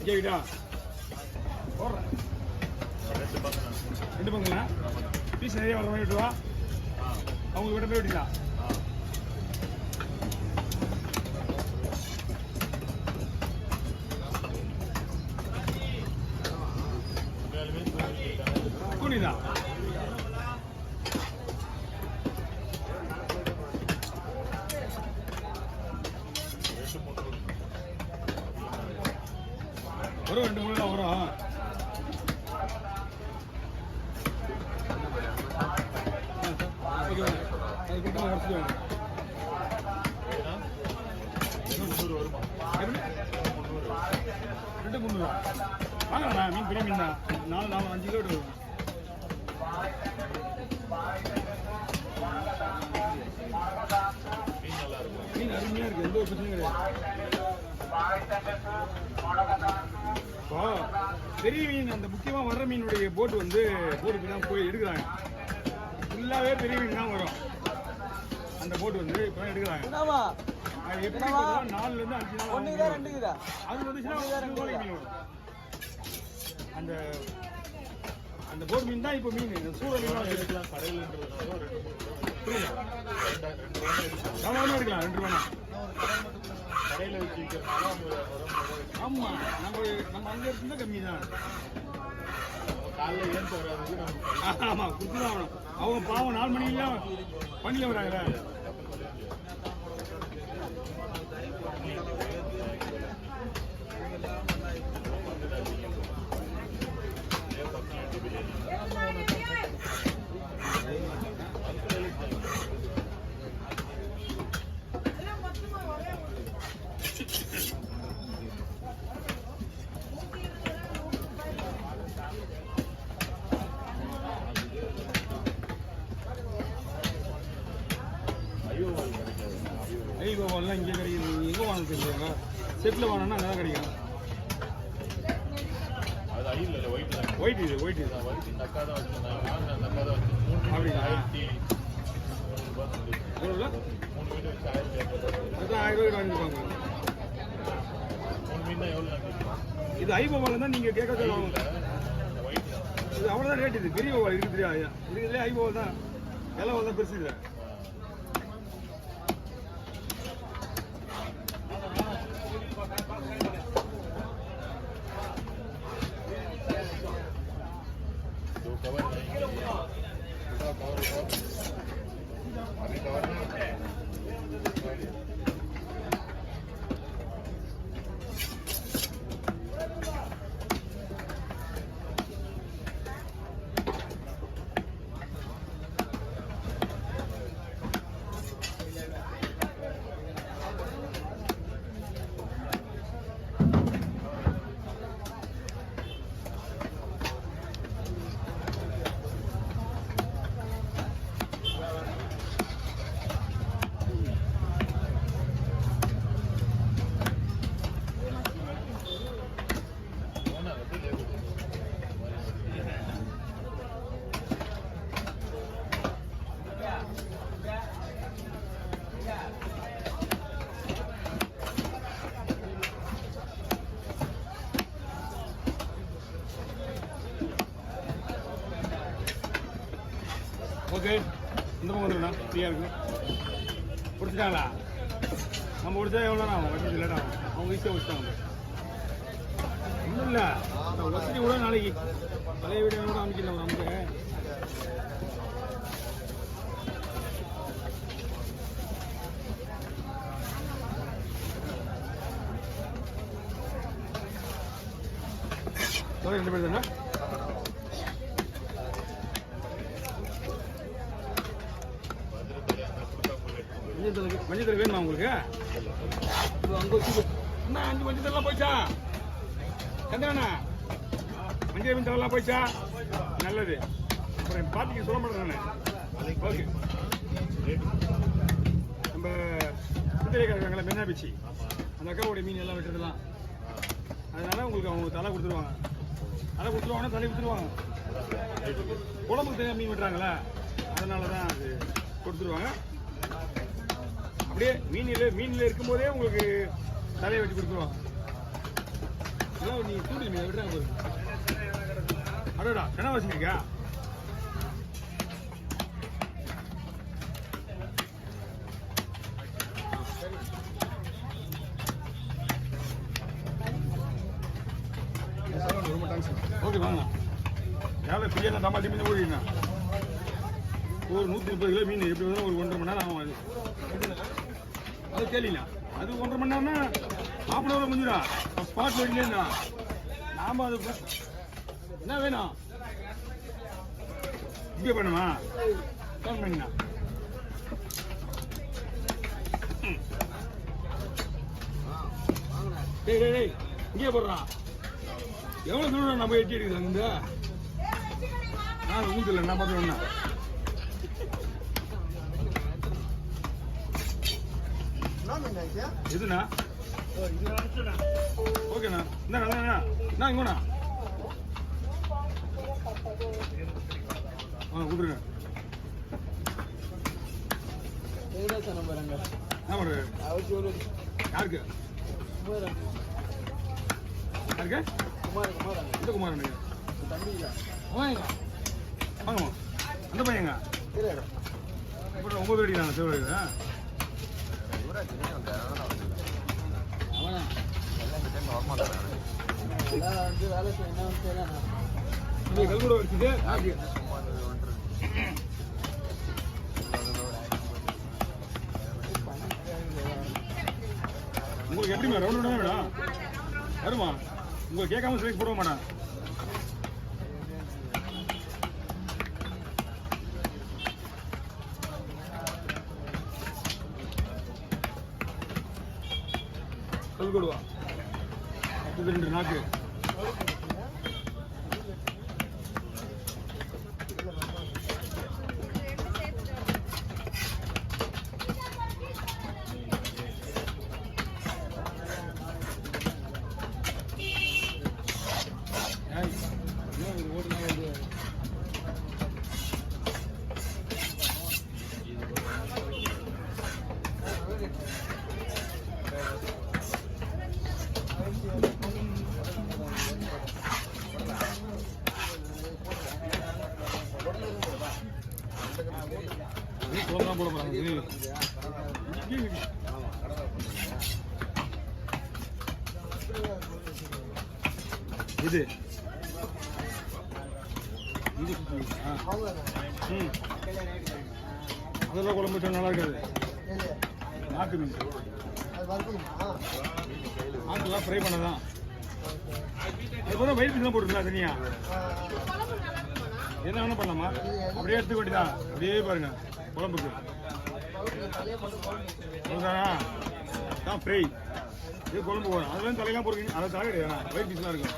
கேட்டா போடுறேன். 2 பங்குங்களா? பீஸ் நிறைய வர மாதிரி விட்டுவா. அவங்க விட போய் விட்டுக்கலாம். கூலிதான். வரும் 2 மூணு தான் வரும். அது கொடுத்து உடச்சிட்டு வாங்க. 2 300 வாங்கண்ணா. மீன் பெரிய மீன் தான். 4 5 கிலோ வரும். மீன் அருமையா இருக்கு. எந்த ஒரு பிரச்சனையும் கிடையாது. பெரிய மீன் அந்த முக்கியமா வர்ற மீனுடைய போட்டு வந்து போட்டுக்கு தான் போய் எடுக்கிறாங்க. ஃபுல்லாவே பெரிய மீன் தான் வரும். அந்த போட்டு வந்து இப்போ எடுக்கிறாங்க. அது எப்படி 4 இருந்து 5 நாள் அது வந்துச்சுன்னா மீன் வரும். அந்த அந்த போட் மீன் தான் இப்போ மீன் சூழல் எடுக்கலாம். கடையில் எடுக்கலாம் 2 ரூபா கடையில் வச்சு. ஆமா நம்ம அங்க இருந்தா கம்மி தான். காலையில் ஏன் வராது. ஆமா குடுத்துதான் ஆகணும். அவங்க பாவம் 4 மணிக்கெல்லாம் பண்ணில வராங்க. ஐயோவெல்லாம் இங்கே கிடைக்குது. நீங்கள் எங்கே வாங்க தெரியுங்க? செட்டில் வாங்கினா அங்கே தான் கிடைக்கும். ஒயிட் இது ஒயிட் இது அப்படிங்களா? அதுதான் 1000 ரூபாய் வாங்கிப்பாங்க. இது ஐபோவால் தான் நீங்கள் கேட்க சொல்லுவாங்க. இது அவ்வளோதான் ரேட். இது பெரிய ஓவால் இருக்குது தெரியாது. இதுலேயே ஐபோவால் தான் விலை தான் பெருசு. இல்லை ஓகே. இந்த பக்கம் வந்துடுண்ணா. ஃப்ரீயாக இருக்கு. பிடிச்சிட்டாங்களா? நம்ம பிடிச்சா எவ்வளோண்ணா ஆகும்? வசதி லேட் ஆகும். அவங்க ஈஸியாக பிடிச்சிட்டாங்க. ஒன்றும் இல்லை, வசதி கூட நாளைக்கு பழைய வீடியோ கூட அமைக்கல நமக்கு. சரி 2 பேர் தானே? மஞ்சள் வேணுமா உங்களுக்கு? அங்கே வச்சு என்ன 5 மஞ்சள் தரலாம் போயிச்சா? சந்திரண்ணா மஞ்சள் மீன் தரலாம் போயிச்சா? நல்லது. அப்புறம் பார்த்துக்க சொல்ல மாட்டேன் நான். ஓகே. நம்ம குதிரைக்கார இருக்காங்களா மென்னா பீச்சி, அந்த அக்காவுடைய மீன் எல்லாம் வெட்டுறதுலாம். அதனால உங்களுக்கு அவங்க தலை கொடுத்துருவாங்க. தலை கொடுத்துருவாங்கன்னா தலை கொடுத்துருவாங்க. குழம்புக்கு தனியாக மீன் வெட்டுறாங்களா, அதனால தான் அது கொடுத்துருவாங்க. அப்படியே மீனில் இருக்கும்போதே உங்களுக்கு தலையை வெட்டி கொடுத்துருவாங்க. இதெல்லாம் நீ கூட்டி நீ விடுறாங்க போய். அடடா என்ன வச்சுருக்கா? ஓகே வாங்க. எவ்வளோ பிரியாணி தம்மாட்டி மீன் ஓடினா ஒரு 130 கிலோ மீன் எப்படி வந்தாலும் ஒரு 1.5 மணி நேரம் ஆகும். அது கேள்விண்ணா அது 1.5 மணி நேரம்னா ½ முடிஞ்சிடும். ஸ்பாட் வெடிலேருந்தா நாம் அது என்ன வேணும் இங்கே பண்ணுமா ஃபோன் பண்ணிண்ணா. டேய் டேய் டேய் இங்கே போடுறான். எவ்வளோ தூரம் நம்ம எட்டி இருக்குது அங்கே நான் ஊத்துல என்ன பார்த்துருவேண்ணா. எதுண்ணா ஓகேண்ணா இந்தாண்ணா நான் இங்கோண்ணா கொடுத்துருங்க. என்ன பண்ணுறது யாருக்கு யாருக்கு இந்த குமாரன் வாங்கம்மா அந்த பையங்க அப்புறம் 9 அடி நான் சேவல் கல்கூட வச்சுட்டு உங்களுக்கு எப்படிமா ரவுண்ட் வேணும் வருமா உங்களுக்கு கேட்காம சிலைக்கு போட மாட்டேன். கல்கொடுவா 2 நாக்கு போட போறாங்க. இது அதெல்லாம் குழம்பு வச்சா நல்லா இருக்காது. நாட்டு மீன் நாட்டுலாம் ஃப்ரை பண்ணதான் அதுபோல வயிறு மீன் தான் போட்டுருக்கலாம் தனியா என்ன வேணா பண்ணலாமா அப்படியே எடுத்துக்க வேண்டியதான். அப்படியே பாருங்க குழம்புக்கு தான் ஃப்ரை இது குழம்பு போகும். அதெல்லாம் தலையெல்லாம் போடுறீங்க அதை தலை கிடையாது வயிறு பீஸ்லாம் இருக்கும்.